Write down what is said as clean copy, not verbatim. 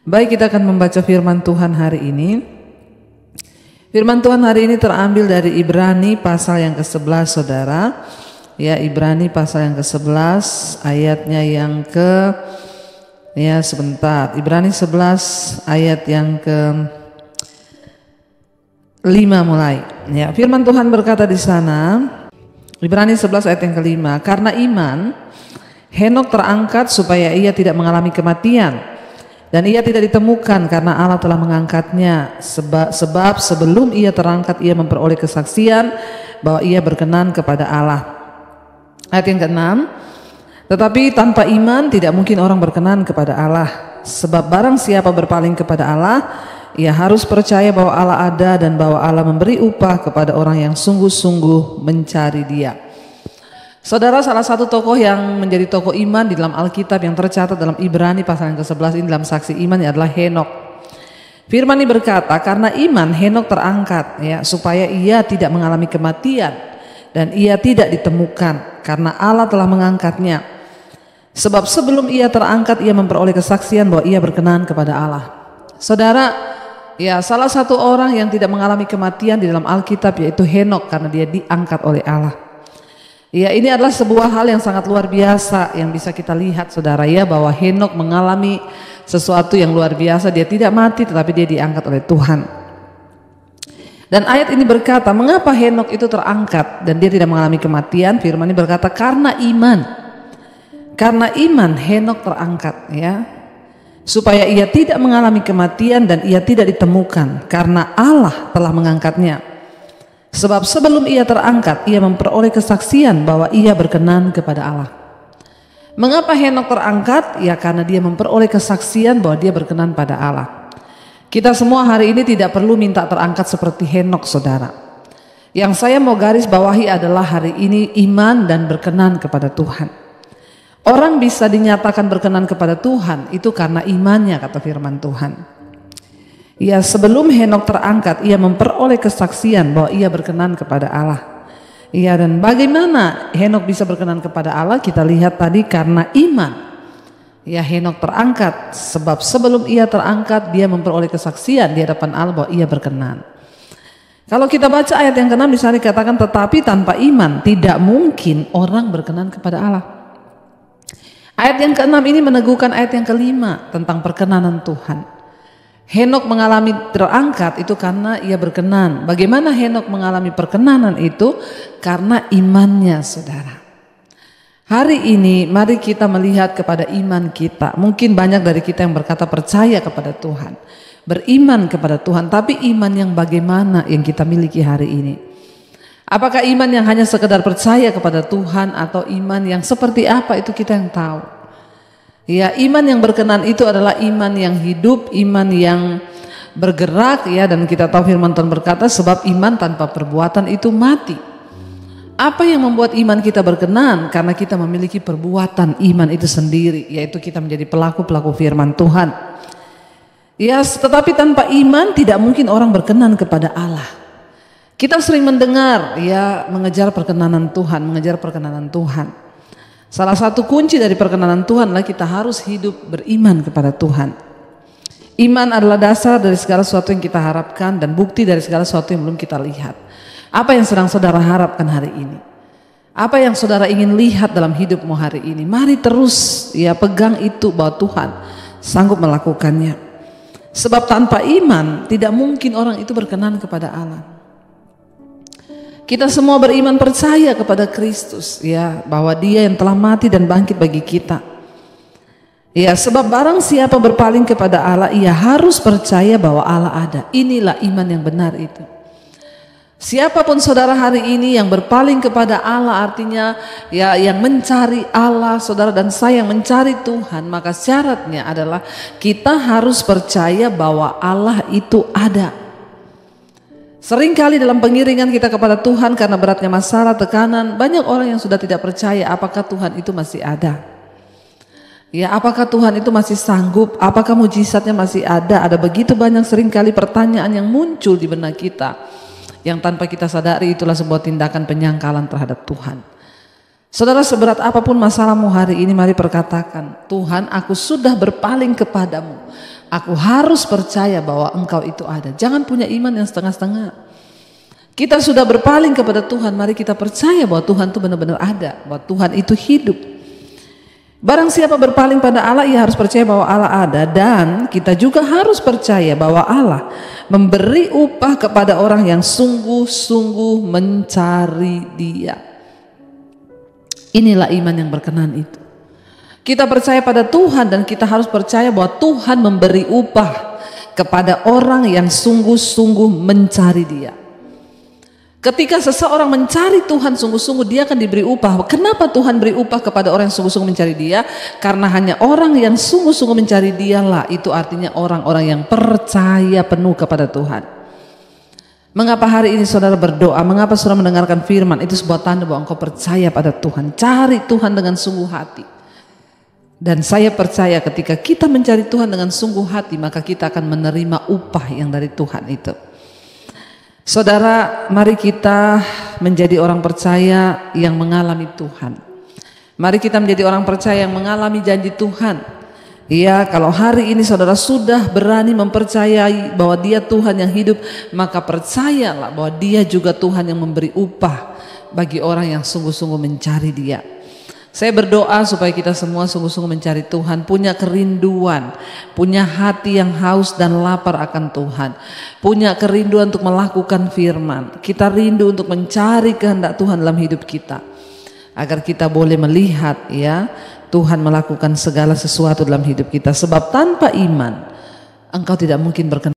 Baik, kita akan membaca firman Tuhan hari ini. Firman Tuhan hari ini terambil dari Ibrani pasal yang ke-11, saudara. Ya, Ibrani pasal yang ke-11 ayatnya yang Ibrani 11 ayat yang ke-5 mulai. Ya, firman Tuhan berkata di sana, Ibrani 11 ayat yang ke-5, karena iman Henok terangkat supaya ia tidak mengalami kematian, dan ia tidak ditemukan karena Allah telah mengangkatnya. Sebab sebelum ia terangkat ia memperoleh kesaksian bahwa ia berkenan kepada Allah. Ayat yang ke-6, tetapi tanpa iman tidak mungkin orang berkenan kepada Allah. Sebab barang siapa berpaling kepada Allah, ia harus percaya bahwa Allah ada dan bahwa Allah memberi upah kepada orang yang sungguh-sungguh mencari Dia. Saudara, salah satu tokoh yang menjadi tokoh iman di dalam Alkitab yang tercatat dalam Ibrani pasal yang ke-11 ini dalam saksi iman adalah Henok. Firman ini berkata, karena iman Henok terangkat ya supaya ia tidak mengalami kematian dan ia tidak ditemukan karena Allah telah mengangkatnya. Sebab sebelum ia terangkat ia memperoleh kesaksian bahwa ia berkenan kepada Allah. Saudara, ya salah satu orang yang tidak mengalami kematian di dalam Alkitab yaitu Henok karena dia diangkat oleh Allah. Ya, ini adalah sebuah hal yang sangat luar biasa yang bisa kita lihat, saudara, ya, bahwa Henok mengalami sesuatu yang luar biasa. Dia tidak mati tetapi dia diangkat oleh Tuhan. Dan ayat ini berkata, mengapa Henok itu terangkat dan dia tidak mengalami kematian? Firman ini berkata, karena iman. Karena iman Henok terangkat, ya, supaya ia tidak mengalami kematian dan ia tidak ditemukan karena Allah telah mengangkatnya. Sebab sebelum ia terangkat, ia memperoleh kesaksian bahwa ia berkenan kepada Allah. Mengapa Henok terangkat? Ya, karena dia memperoleh kesaksian bahwa dia berkenan pada Allah. Kita semua hari ini tidak perlu minta terangkat seperti Henok, saudara. Yang saya mau garis bawahi adalah hari ini iman dan berkenan kepada Tuhan. Orang bisa dinyatakan berkenan kepada Tuhan itu karena imannya, kata firman Tuhan. Ya, sebelum Henok terangkat ia memperoleh kesaksian bahwa ia berkenan kepada Allah. Ya, dan bagaimana Henok bisa berkenan kepada Allah? Kita lihat tadi karena iman. Ya, Henok terangkat sebab sebelum ia terangkat dia memperoleh kesaksian di hadapan Allah bahwa ia berkenan. Kalau kita baca ayat yang ke-6 di sana dikatakan, tetapi tanpa iman tidak mungkin orang berkenan kepada Allah. Ayat yang ke-6 ini meneguhkan ayat yang ke-5 tentang perkenanan Tuhan. Henok mengalami terangkat itu karena ia berkenan. Bagaimana Henok mengalami perkenanan itu? Karena imannya, saudara. Hari ini mari kita melihat kepada iman kita. Mungkin banyak dari kita yang berkata percaya kepada Tuhan, beriman kepada Tuhan, tapi iman yang bagaimana yang kita miliki hari ini? Apakah iman yang hanya sekedar percaya kepada Tuhan atau iman yang seperti apa, itu kita yang tahu. Ya, iman yang berkenan itu adalah iman yang hidup, iman yang bergerak, ya, dan kita tahu firman Tuhan berkata, sebab iman tanpa perbuatan itu mati. Apa yang membuat iman kita berkenan? Karena kita memiliki perbuatan iman itu sendiri, yaitu kita menjadi pelaku-pelaku firman Tuhan. Ya, tetapi tanpa iman tidak mungkin orang berkenan kepada Allah. Kita sering mendengar, ya, mengejar perkenanan Tuhan, mengejar perkenanan Tuhan. Salah satu kunci dari perkenanan Tuhan adalah kita harus hidup beriman kepada Tuhan. Iman adalah dasar dari segala sesuatu yang kita harapkan dan bukti dari segala sesuatu yang belum kita lihat. Apa yang sedang saudara harapkan hari ini? Apa yang saudara ingin lihat dalam hidupmu hari ini? Mari terus, ya, pegang itu bahwa Tuhan sanggup melakukannya. Sebab tanpa iman tidak mungkin orang itu berkenan kepada Allah. Kita semua beriman percaya kepada Kristus, ya, bahwa Dia yang telah mati dan bangkit bagi kita. Ya, sebab barang siapa berpaling kepada Allah, ia harus percaya bahwa Allah ada. Inilah iman yang benar itu. Siapapun saudara hari ini yang berpaling kepada Allah, artinya ya yang mencari Allah, saudara dan saya yang mencari Tuhan, maka syaratnya adalah kita harus percaya bahwa Allah itu ada. Seringkali dalam pengiringan kita kepada Tuhan karena beratnya masalah, tekanan, banyak orang yang sudah tidak percaya apakah Tuhan itu masih ada. Ya, apakah Tuhan itu masih sanggup? Apakah mujizatnya masih ada? Ada begitu banyak seringkali pertanyaan yang muncul di benak kita, yang tanpa kita sadari itulah sebuah tindakan penyangkalan terhadap Tuhan. Saudara, seberat apapun masalahmu hari ini, mari perkatakan, Tuhan, aku sudah berpaling kepadamu. Aku harus percaya bahwa Engkau itu ada. Jangan punya iman yang setengah-setengah. Kita sudah berpaling kepada Tuhan, mari kita percaya bahwa Tuhan itu benar-benar ada, bahwa Tuhan itu hidup. Barang siapa berpaling pada Allah, ia harus percaya bahwa Allah ada, dan kita juga harus percaya bahwa Allah memberi upah kepada orang yang sungguh-sungguh mencari Dia. Inilah iman yang berkenan itu. Kita percaya pada Tuhan dan kita harus percaya bahwa Tuhan memberi upah kepada orang yang sungguh-sungguh mencari Dia. Ketika seseorang mencari Tuhan sungguh-sungguh, dia akan diberi upah. Kenapa Tuhan beri upah kepada orang yang sungguh-sungguh mencari Dia? Karena hanya orang yang sungguh-sungguh mencari Dialah, itu artinya orang-orang yang percaya penuh kepada Tuhan. Mengapa hari ini saudara berdoa? Mengapa saudara mendengarkan firman? Itu sebuah tanda bahwa engkau percaya pada Tuhan. Cari Tuhan dengan sungguh hati. Dan saya percaya ketika kita mencari Tuhan dengan sungguh hati, maka kita akan menerima upah yang dari Tuhan itu. Saudara, mari kita menjadi orang percaya yang mengalami Tuhan. Mari kita menjadi orang percaya yang mengalami janji Tuhan. Ya, kalau hari ini saudara sudah berani mempercayai bahwa Dia Tuhan yang hidup, maka percayalah bahwa Dia juga Tuhan yang memberi upah bagi orang yang sungguh-sungguh mencari Dia. Saya berdoa supaya kita semua sungguh-sungguh mencari Tuhan, punya kerinduan, punya hati yang haus dan lapar akan Tuhan, punya kerinduan untuk melakukan firman. Kita rindu untuk mencari kehendak Tuhan dalam hidup kita, agar kita boleh melihat ya Tuhan melakukan segala sesuatu dalam hidup kita. Sebab tanpa iman engkau tidak mungkin berkenan.